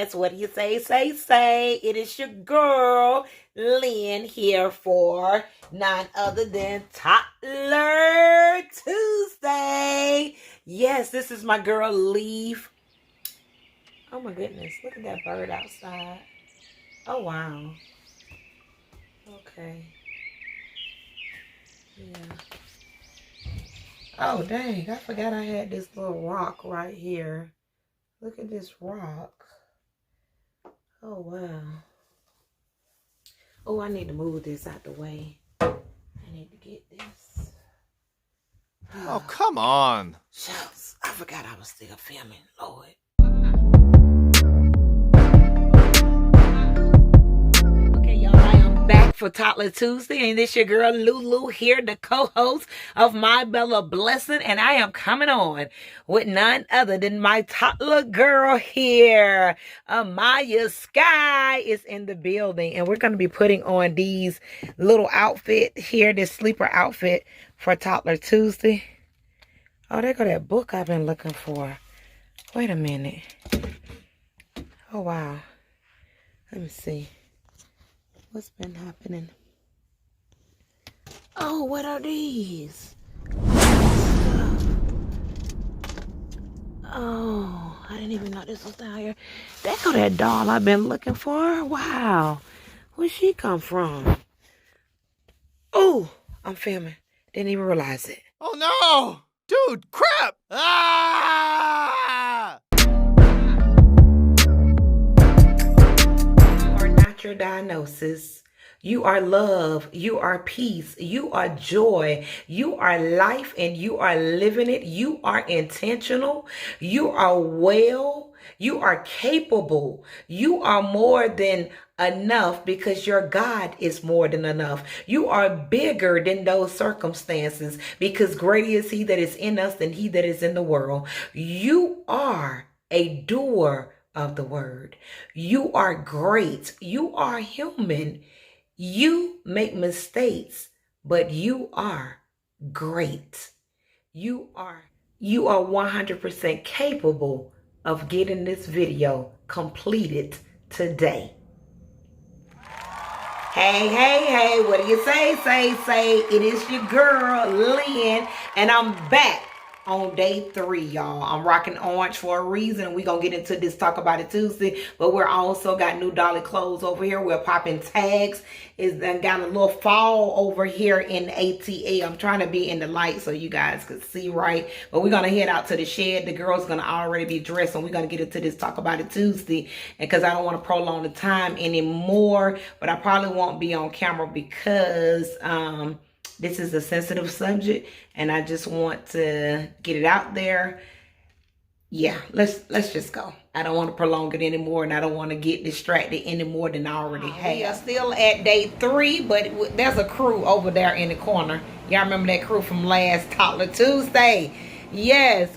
Yes, what do you say? It is your girl, Lynn, here for none other than Toddler Tuesday. Yes, this is my girl, Leaf. Oh my goodness, look at that bird outside. Oh, wow. Okay. Yeah. Oh, dang, I forgot I had this little rock right here. Look at this rock. Oh, wow. Oh, I need to move this out the way. I need to get this. Oh, come on. Shucks, I forgot I was still filming, Lord. Okay, y'all, I am back for Toddler Tuesday, and this your girl Lulu here, the co-host of My Bella Blessing, and I am coming on with none other than my toddler girl here. Amaya Sky is in the building, and we're going to be putting on these little outfit here, this sleeper outfit for Toddler Tuesday. Oh, there go that book I've been looking for. Wait a minute. Oh, wow. Let me see. What's been happening? Oh, what are these? Oh, I didn't even know this was down here. There go that doll I've been looking for. Wow. Where'd she come from? Oh, I'm filming. Didn't even realize it. Oh, no. Dude, crap. Ah! You are not your diagnosis. You are love. You are peace. You are joy. You are life, and you are living it. You are intentional. You are well. You are capable. You are more than enough because your God is more than enough. You are bigger than those circumstances because greater is he that is in us than he that is in the world. You are a doer of the word. You are great. You are human. You make mistakes, but you are great. You are 100% capable of getting this video completed today. Hey, what do you say? It is your girl, Lynn, and I'm back on day 3, y'all. I'm rocking orange for a reason. We're going to get into this Talk About It Tuesday, but we're also got new dolly clothes over here. We're popping tags. It's done got a little fall over here in ATA. I'm trying to be in the light so you guys can see right, but we're going to head out to the shed. The girl's going to already be dressed, and we're going to get into this Talk About It Tuesday, and because I don't want to prolong the time anymore, but I probably won't be on camera because this is a sensitive subject, and I just want to get it out there. Yeah, let's just go. I don't want to prolong it anymore, and I don't want to get distracted any more than I already have. We are still at day 3, but there's a crew over there in the corner. Y'all remember that crew from last Toddler Tuesday? Yes,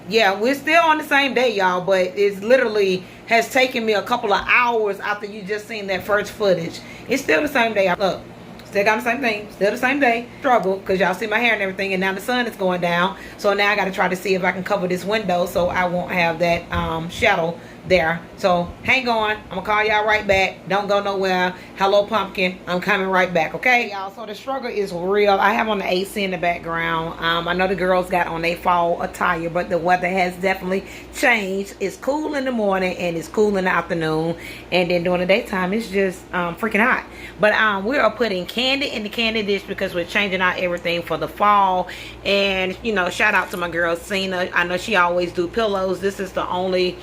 yeah, we're still on the same day, y'all, but it's literally has taken me a couple of hours after you just seen that first footage. It's still the same day. Look. Still got the same thing, still the same day. Struggle, because y'all see my hair and everything, and now the sun is going down. So now I got to try to see if I can cover this window so I won't have that shadow there. So hang on, I'm gonna call y'all right back. Don't go nowhere. Hello, pumpkin, I'm coming right back, okay, y'all? So the struggle is real. I have on the AC in the background. I know the girls got on their fall attire, but the weather has definitely changed. It's cool in the morning and it's cool in the afternoon, and then during the daytime it's just freaking hot. But we are putting candy in the candy dish because we're changing out everything for the fall. And you know, shout out to my girl Seena. I know she always do pillows. This is the only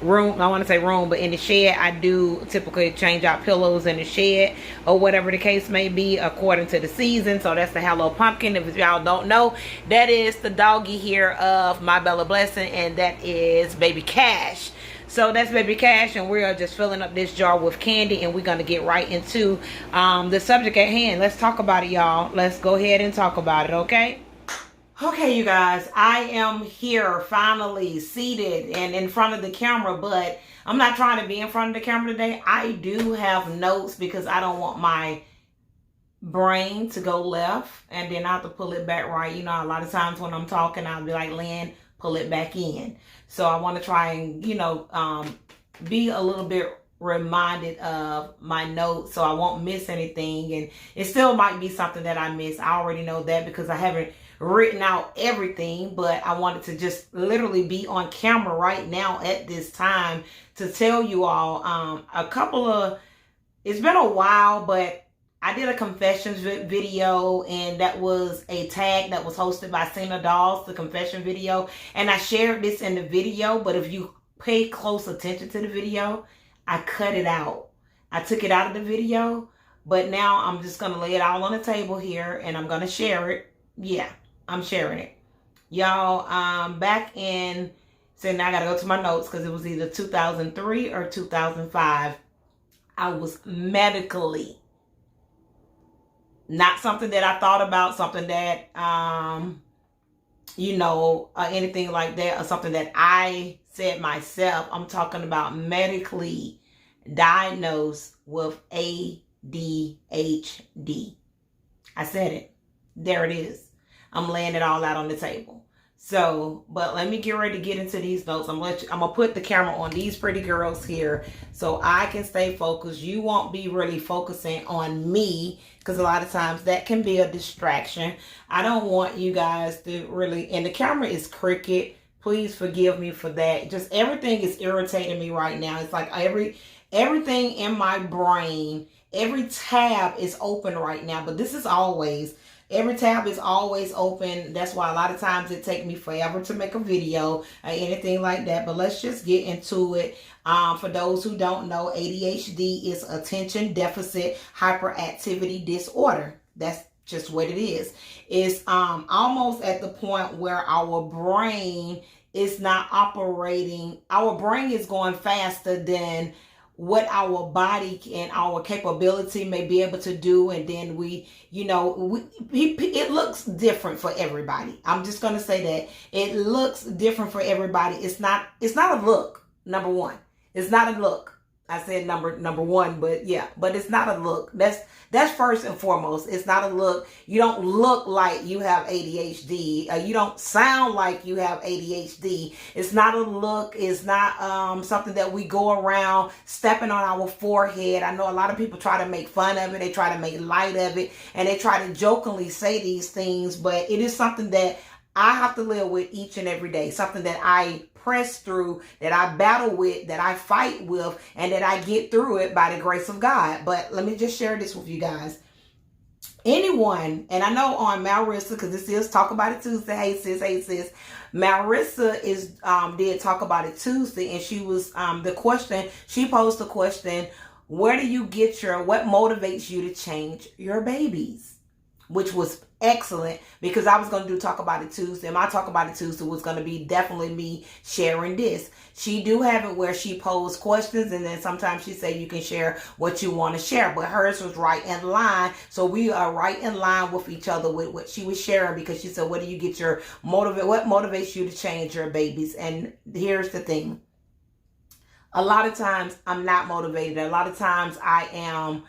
room, I want to say room, but in the shed I do typically change out pillows in the shed or whatever the case may be according to the season. So that's the Hello Pumpkin. If y'all don't know, that is the doggy here of My Bella Blessing, and that is Baby Cash. So that's Baby Cash, and we are just filling up this jar with candy, and we're going to get right into the subject at hand. Let's talk about it, y'all. Let's go ahead and talk about it, okay? Okay, you guys, I am here finally seated and in front of the camera, but I'm not trying to be in front of the camera today. I do have notes because I don't want my brain to go left and then I have to pull it back right. You know, a lot of times when I'm talking, I'll be like, Lynn, pull it back in. So I want to try and, you know, be a little bit reminded of my notes so I won't miss anything. And it still might be something that I miss. I already know that because I haven't written out everything, but I wanted to just literally be on camera right now at this time to tell you all it's been a while, but I did a confessions video, and that was a tag that was hosted by Seena Dolls, the confession video. And I shared this in the video, but if you pay close attention to the video, I cut it out. I took it out of the video, but now I'm just going to lay it all on the table here, and I'm going to share it. Yeah, I'm sharing it. Y'all, back in, so now I got to go to my notes because it was either 2003 or 2005. I was medically, not something that I thought about, something that, anything like that, or something that I said myself. I'm talking about medically diagnosed with ADHD. I said it. There it is. I'm laying it all out on the table. So, but let me get ready to get into these notes. I'm gonna put the camera on these pretty girls here so I can stay focused. You won't be really focusing on me because a lot of times that can be a distraction. I don't want you guys to really, and the camera is crooked. Please forgive me for that. Just everything is irritating me right now. It's like everything in my brain, every tab is open right now, but this is always. Every tab is always open. That's why a lot of times it takes me forever to make a video or anything like that. But let's just get into it. For those who don't know, ADHD is attention deficit hyperactivity disorder. That's just what it is. It's almost at the point where our brain is not operating. Our brain is going faster than what our body and our capability may be able to do. And then it looks different for everybody. I'm just going to say that it looks different for everybody. It's not a look. Number one, it's not a look. I said number one, but yeah, but it's not a look. That's first and foremost. It's not a look. You don't look like you have ADHD. You don't sound like you have ADHD. It's not a look. It's not something that we go around stepping on our forehead. I know a lot of people try to make fun of it. They try to make light of it, and they try to jokingly say these things, but it is something that I have to live with each and every day. Something that I press through, that I battle with, that I fight with, and that I get through it by the grace of God. But let me just share this with you guys. Anyone, and I know on Marissa, because this is Talk About It Tuesday. Hey sis. Marissa did Talk About It Tuesday, and she was she posed the question, what motivates you to change your babies? Which was excellent because I was going to do Talk About It Tuesday. My Talk About It Tuesday was going to be definitely me sharing this. She do have it where she posed questions, and then sometimes she say you can share what you want to share, but hers was right in line. So we are right in line with each other with what she was sharing, because she said, what motivates you to change your babies? And here's the thing. A lot of times I'm not motivated. A lot of times I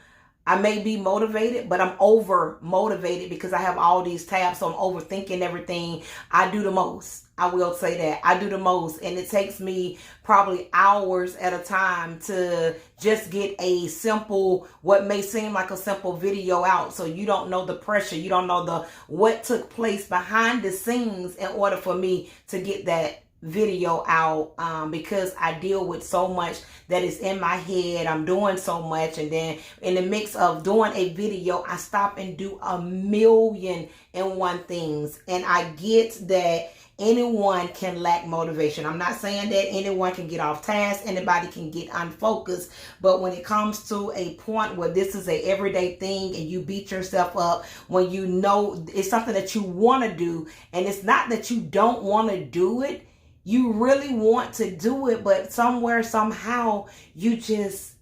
may be motivated, but I'm over motivated because I have all these tabs, so I'm overthinking everything. I do the most. I will say that. I do the most, and it takes me probably hours at a time to just get a simple, what may seem like a simple video out. So you don't know the pressure. You don't know what took place behind the scenes in order for me to get that video out, because I deal with so much that is in my head. I'm doing so much, and then in the mix of doing a video, I stop and do 1,000,001 things. And I get that anyone can lack motivation. I'm not saying that anyone can get off task, anybody can get unfocused, but when it comes to a point where this is a everyday thing and you beat yourself up when you know it's something that you want to do, and it's not that you don't want to do it, you really want to do it, but somewhere, somehow, you just,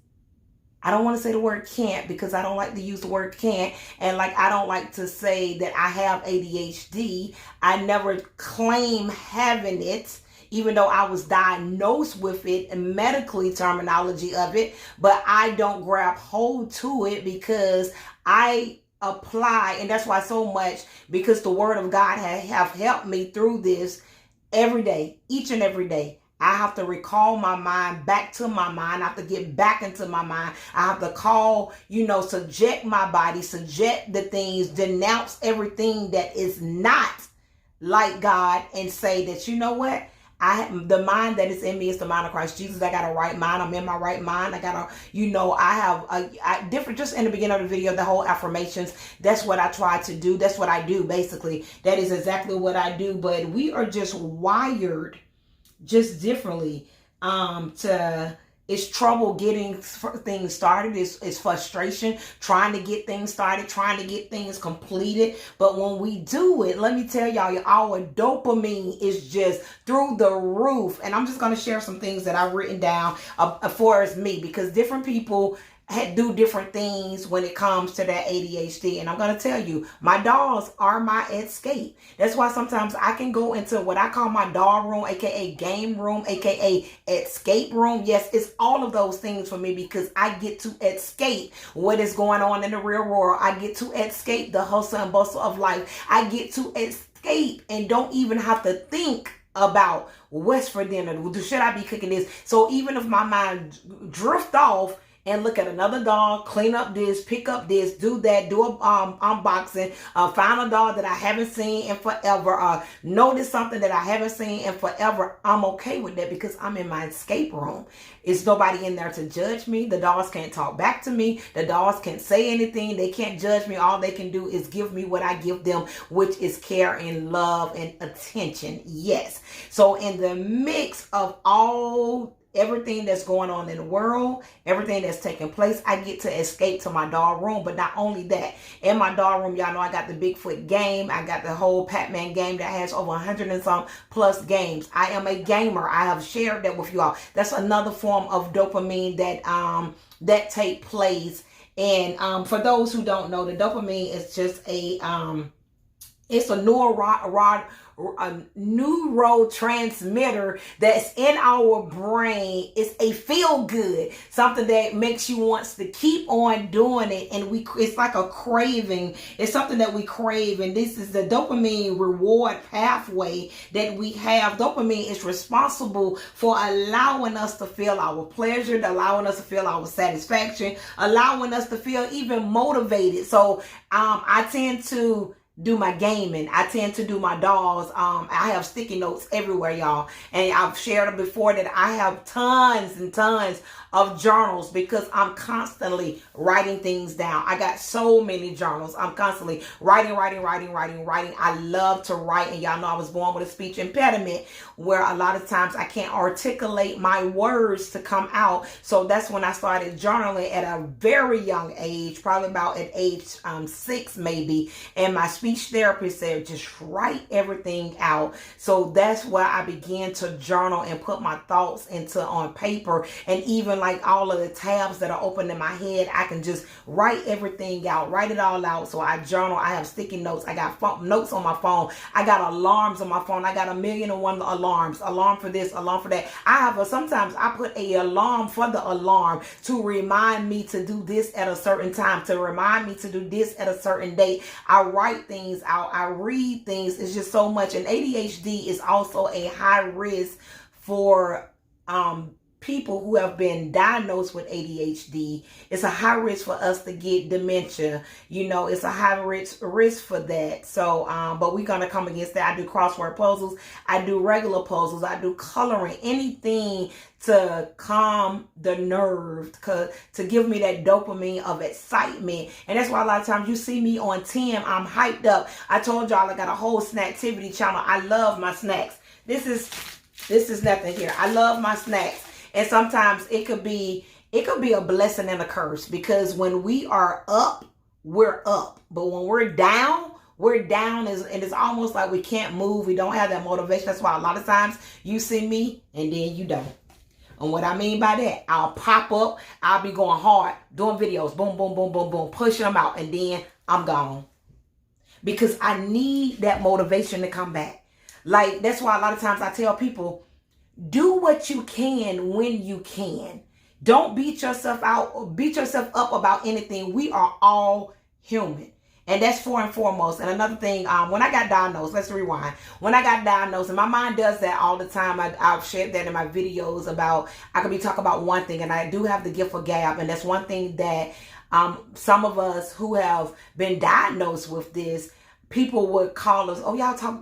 I don't want to say the word can't, because I don't like to use the word can't. And I don't like to say that I have ADHD. I never claim having it, even though I was diagnosed with it and medically terminology of it, but I don't grab hold to it because I apply. And that's why so much, because the word of God have helped me through this every day, each and every day. I have to recall my mind back to my mind. I have to get back into my mind. I have to call, subject my body, subject the things, denounce everything that is not like God, and say that, you know what? The mind that is in me is the mind of Christ Jesus. I got a right mind. I'm in my right mind. I got I have a different, just in the beginning of the video, the whole affirmations. That's what I try to do. That's what I do, basically. That is exactly what I do. But we are just wired just differently. It's trouble getting things started. It's frustration trying to get things started, trying to get things completed. But when we do it, let me tell y'all, our dopamine is just through the roof. And I'm just going to share some things that I've written down for as me, because different people do different things when it comes to that ADHD. And I'm going to tell you, my dolls are my escape. That's why sometimes I can go into what I call my doll room, aka game room, aka escape room. Yes, it's all of those things for me, because I get to escape what is going on in the real world. I get to escape the hustle and bustle of life. I get to escape and don't even have to think about what's for dinner. Should I be cooking this? So even if my mind drift off and look at another doll, clean up this, pick up this, do that, do a unboxing, find a doll that I haven't seen in forever, notice something that I haven't seen in forever, I'm okay with that, because I'm in my escape room. It's nobody in there to judge me. The dolls can't talk back to me. The dolls can't say anything. They can't judge me. All they can do is give me what I give them, which is care and love and attention. Yes. So in the mix of everything that's going on in the world, everything that's taking place, I get to escape to my doll room. But not only that, in my doll room, y'all know I got the Bigfoot game. I got the whole Pac-Man game that has over 100 and some plus games. I am a gamer. I have shared that with you all. That's another form of dopamine that take place. And for those who don't know, the dopamine is just it's a neurotransmitter that's in our brain. It's a feel good, something that makes you want to keep on doing it. And it's like a craving. It's something that we crave. And this is the dopamine reward pathway that we have. Dopamine is responsible for allowing us to feel our pleasure, allowing us to feel our satisfaction, allowing us to feel even motivated. So I tend to do my gaming. I tend to do my dolls. I have sticky notes everywhere, y'all. And I've shared them before that I have tons and tons of journals, because I'm constantly writing things down. I got so many journals. I'm constantly writing. I love to write. And y'all know I was born with a speech impediment, where a lot of times I can't articulate my words to come out. So that's when I started journaling at a very young age, probably about at age 6 maybe. And my speech therapist said, just write everything out. So that's where I began to journal and put my thoughts on paper. And even like all of the tabs that are open in my head, I can just write everything out, write it all out. So I journal. I have sticky notes. I got notes on my phone. I got alarms on my phone. I got 1,000,001 alarms. Alarm for this, alarm for that. Sometimes I put a alarm for the alarm to remind me to do this at a certain time, to remind me to do this at a certain date. I write things out. I read things. It's just so much. And ADHD is also a high risk for people who have been diagnosed with ADHD. It's a high risk for us to get dementia. It's a high risk for that. So, but we're going to come against that. I do crossword puzzles. I do regular puzzles. I do coloring, anything to calm the nerve, to give me that dopamine of excitement. And that's why a lot of times you see me on 10, I'm hyped up. I told y'all I got a whole snacktivity channel. I love my snacks. This is nothing here. I love my snacks. And sometimes it could be a blessing and a curse, because when we are up, we're up. But when we're down, and it's almost like we can't move. We don't have that motivation. That's why a lot of times you see me and then you don't. And what I mean by that, I'll pop up. I'll be going hard, doing videos, boom, boom, boom, boom, boom, pushing them out. And then I'm gone. Because I need that motivation to come back. Like, that's why a lot of times I tell people, do what you can when you can. Don't beat yourself up about anything. We are all human. And that's for and foremost. And another thing, when I got diagnosed, let's rewind. When I got diagnosed, and my mind does that all the time. I've shared that in my videos about, I could be talking about one thing, and I do have the gift of gab. And that's one thing that some of us who have been diagnosed with this, people would call us, oh,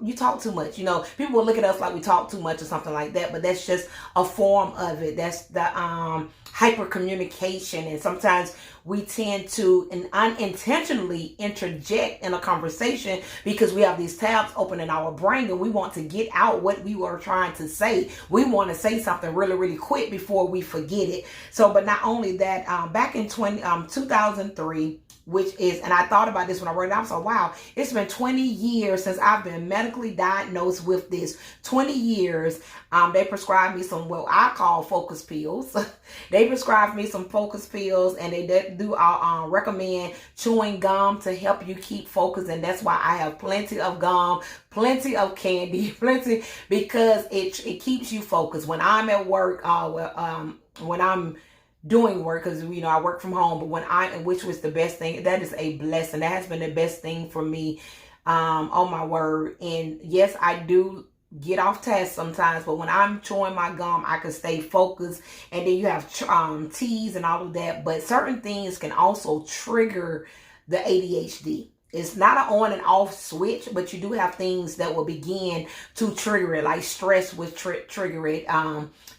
you talk too much. You know, people would look at us like we talk too much or something like that. But that's just a form of it. That's the hyper communication. And sometimes we tend to unintentionally interject in a conversation because we have these tabs open in our brain and we want to get out what we were trying to say. We want to say something really, really quick before we forget it. So, but not only that, back in 2003, which is, and I thought about this when I wrote it down, so wow, it's been 20 years since I've been medically diagnosed with this. 20 years. They prescribed me some, what I call focus pills. They prescribed me some focus pills, and they do recommend chewing gum to help you keep focused. And that's why I have plenty of gum, plenty of candy, plenty, because it keeps you focused. When I'm at work, when I'm doing work, because you know I work from home, but which was the best thing, that is a blessing. That has been the best thing for me. On my word. And yes, I do get off task sometimes, but when I'm chewing my gum, I can stay focused. And then you have teas and all of that, but certain things can also trigger the ADHD. It's not an on and off switch, but you do have things that will begin to trigger it, like stress would trigger it,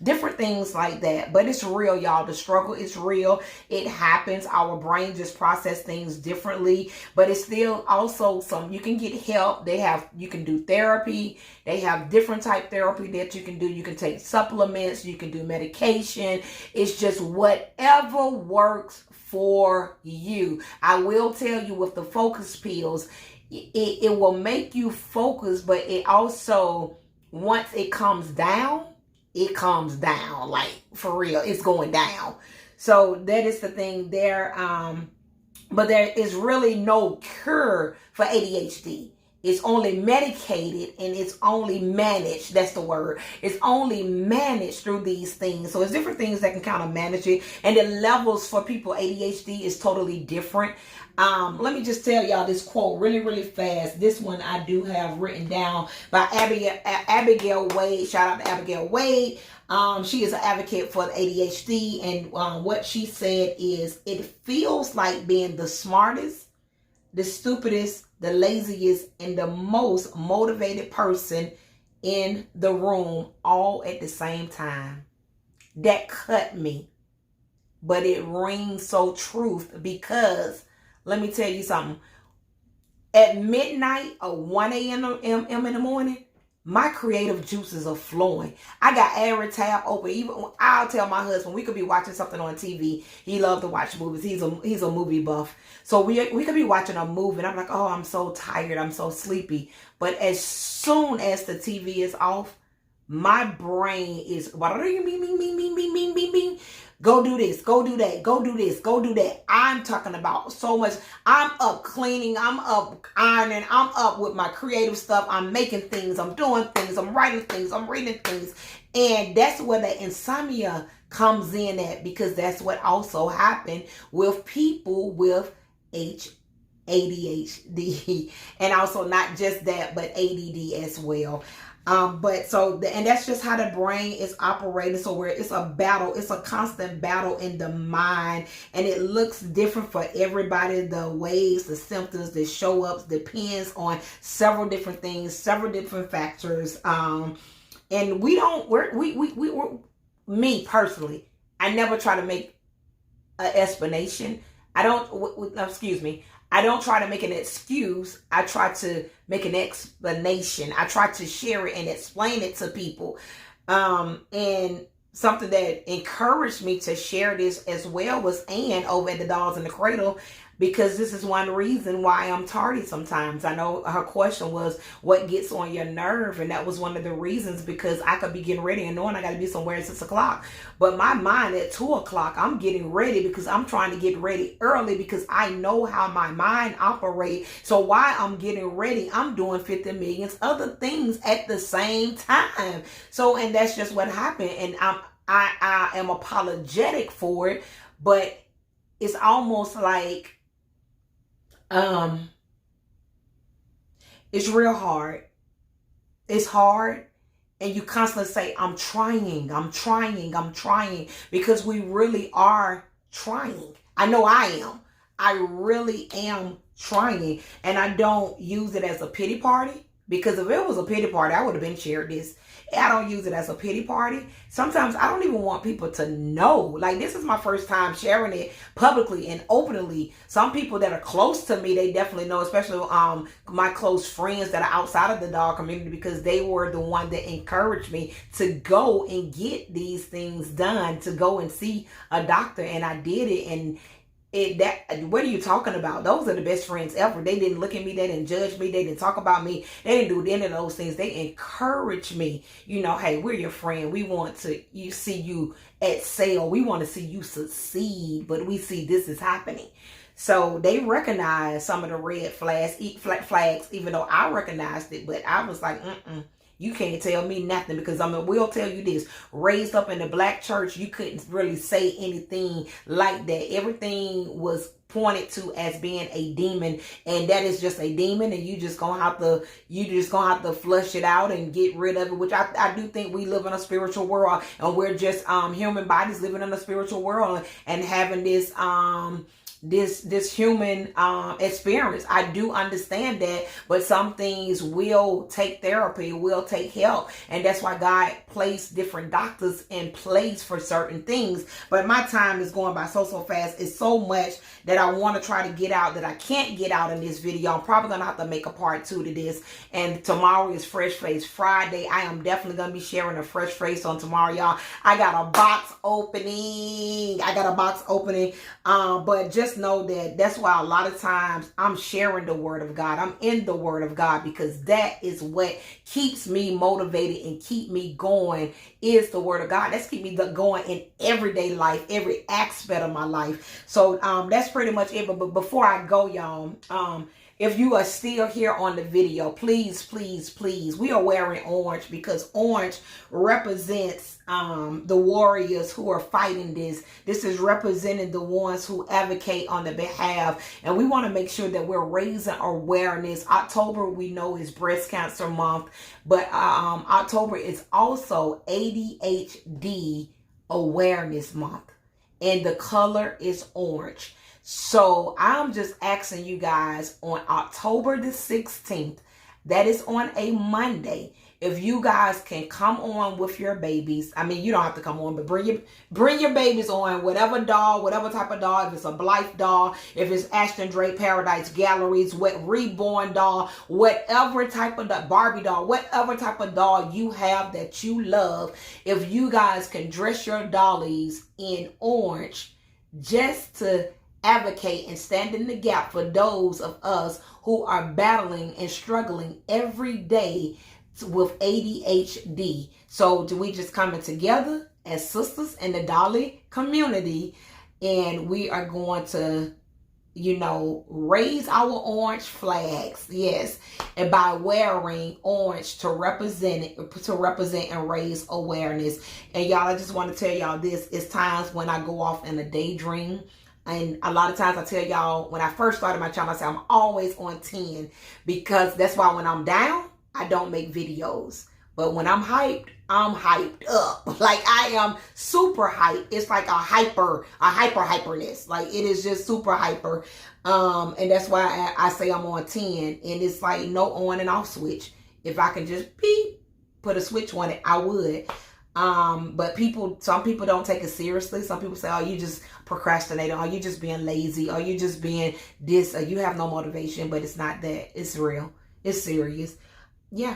different things like that. But it's real, y'all. The struggle is real. It happens. Our brain just process things differently, but it's still also you can get help. You can do therapy. They have different type therapy that you can do. You can take supplements. You can do medication. It's just whatever works for you. I will tell you, with the focus pills, it will make you focus, but it also, once it comes down, like for real, it's going down. So that is the thing there. But there is really no cure for ADHD. It's only medicated and it's only managed. That's the word. It's only managed through these things. So it's different things that can kind of manage it. And the levels for people, ADHD is totally different. Let me just tell y'all this quote really, really fast. This one I do have written down by Abigail Wade. Shout out to Abigail Wade. She is an advocate for the ADHD. And what she said is, it feels like being the smartest, the stupidest, the laziest, and the most motivated person in the room all at the same time. That cut me, but it rings so truth, because let me tell you something. At midnight or 1 a.m. in the morning, my creative juices are flowing. I got every tab open. Even I'll tell my husband, we could be watching something on TV. He loves to watch movies. He's a movie buff. So we could be watching a movie, and I'm like, oh, I'm so tired. I'm so sleepy. But as soon as the TV is off, my brain is, go do this, go do that, go do this, go do that. I'm talking about so much. I'm up cleaning, I'm up ironing, I'm up with my creative stuff. I'm making things, I'm doing things, I'm writing things, I'm reading things. And that's where the insomnia comes in at, because that's what also happened with people with ADHD. And also not just that, but ADD as well. And that's just how the brain is operating. So where it's a battle, it's a constant battle in the mind, and it looks different for everybody. The ways, the symptoms, the show ups depends on several different things, several different factors. And me personally, I never try to make an explanation. I don't try to make an excuse. I try to make an explanation. I try to share it and explain it to people. And something that encouraged me to share this as well was Ann over at the Dolls in the Cradle, because this is one reason why I'm tardy sometimes. I know her question was, what gets on your nerve? And that was one of the reasons, because I could be getting ready and knowing I got to be somewhere at 6 o'clock. But my mind at 2 o'clock, I'm getting ready because I'm trying to get ready early, because I know how my mind operates. So while I'm getting ready, I'm doing 50 million other things at the same time. So, and that's just what happened. And I am apologetic for it, but it's almost like, It's real hard. It's hard. And you constantly say, I'm trying, I'm trying, I'm trying, because we really are trying. I know I am. I really am trying. And I don't use it as a pity party, because if it was a pity party, I would have been shared this. I don't use it as a pity party. Sometimes I don't even want people to know. Like, this is my first time sharing it publicly and openly. Some people that are close to me, they definitely know, especially my close friends that are outside of the dog community, because they were the one that encouraged me to go and get these things done, to go and see a doctor. And I did it. And what are you talking about? Those are the best friends ever. They didn't look at me. They didn't judge me. They didn't talk about me. They didn't do any of those things. They encouraged me. You know, hey, we're your friend. We want to see you excel. We want to see you succeed. But we see this is happening. So they recognized some of the red flags, even though I recognized it. But I was like, you can't tell me nothing, because we'll tell you this. Raised up in the black church, you couldn't really say anything like that. Everything was pointed to as being a demon, and that is just a demon, and you just gonna have to flush it out and get rid of it. Which I do think we live in a spiritual world, and we're just human bodies living in a spiritual world and having this this human experience. I do understand that, but some things will take therapy, will take help, and that's why God placed different doctors in place for certain things. But my time is going by so fast. It's so much that I want to try to get out that I can't get out in this video. I'm probably gonna have to make a part 2 to this. And tomorrow is Fresh Face Friday. I am definitely gonna be sharing a fresh face on tomorrow, y'all. I got a box opening. But just know that that's why a lot of times I'm sharing the word of God. I'm in the word of God, because that is what keeps me motivated and keep me going, is the word of God. That's keep me going in everyday life, every aspect of my life. So that's pretty much it. But before I go, y'all, if you are still here on the video, please, we are wearing orange, because orange represents the warriors who are fighting this. This is representing the ones who advocate on the behalf. And we want to make sure that we're raising awareness. October, we know, is Breast Cancer Month, but October is also ADHD Awareness Month, and the color is orange. So I'm just asking you guys, on October the 16th, that is on a Monday, if you guys can come on with your babies. I mean, you don't have to come on, but bring your babies on, whatever doll, whatever type of doll. If it's a Blythe doll, if it's Ashton Drake Paradise Galleries, Reborn doll, whatever type of Barbie doll, whatever type of doll you have that you love, if you guys can dress your dollies in orange, just to advocate and stand in the gap for those of us who are battling and struggling every day with ADHD. So do we just coming together as sisters in the Dolly community, and we are going to, you know, raise our orange flags, yes, and by wearing orange to represent and raise awareness. And y'all, I just want to tell y'all this. It's times when I go off in a daydream. And a lot of times I tell y'all, when I first started my channel, I say I'm always on 10, because that's why when I'm down, I don't make videos. But when I'm hyped up. Like, I am super hyped. It's like a hyperness. Like, it is just super hyper. And that's why I say I'm on 10. And it's like no on and off switch. If I can just put a switch on it, I would. But some people don't take it seriously. Some people say, oh, you just procrastinating, or you just being lazy, or you just being this, or you have no motivation. But it's not that. It's real. It's serious. Yeah.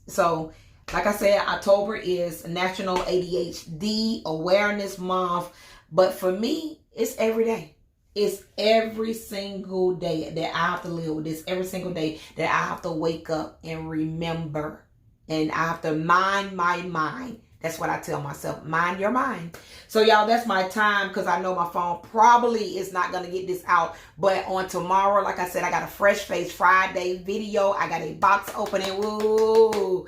So, like I said, October is National ADHD Awareness Month. But for me, it's every day. It's every single day that I have to live with this. Every single day that I have to wake up and remember. And I have to mind my mind. That's what I tell myself. Mind your mind. So, y'all, that's my time, because I know my phone probably is not going to get this out. But on tomorrow, like I said, I got a Fresh Face Friday video. I got a box opening. Woo!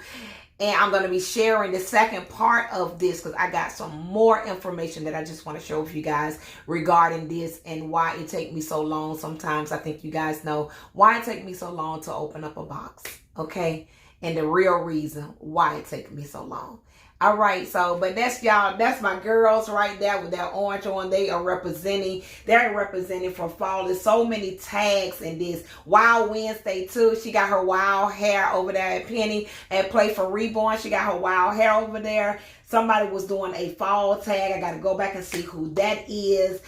And I'm going to be sharing the second part of this because I got some more information that I just want to share with you guys regarding this and why it take me so long. Sometimes I think you guys know why it take me so long to open up a box, okay? And the real reason why it take me so long. All right, so, but that's y'all, that's my girls right there with that orange on. They're representing for fall. There's so many tags in this. Wild Wednesday too. She got her wild hair over there at Penny at Play for Reborn. She got her wild hair over there. Somebody was doing a fall tag. I got to go back and see who that is.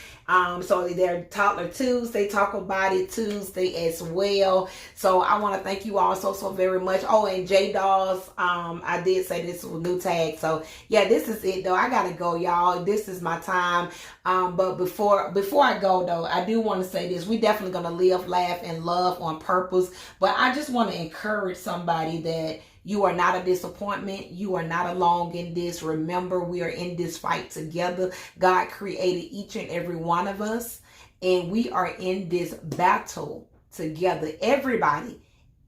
So they're Toddler Tuesday, Talk About It Tuesday as well. So I want to thank you all so very much. Oh, and J Dolls, I did say this was a new tag. So yeah, this is it though. I gotta go, y'all. This is my time. But before I go though, I do want to say this. We definitely gonna live, laugh, and love on purpose. But I just want to encourage somebody that you are not a disappointment. You are not alone in this. Remember, we are in this fight together. God created each and every one of us, and we are in this battle together. Everybody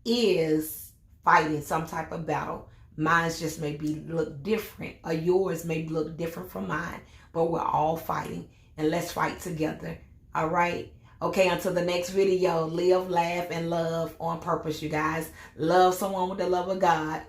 is fighting some type of battle. Mine's just maybe look different, or yours may look different from mine, but we're all fighting, and let's fight together. All right? Okay, until the next video, live, laugh, and love on purpose, you guys. Love someone with the love of God.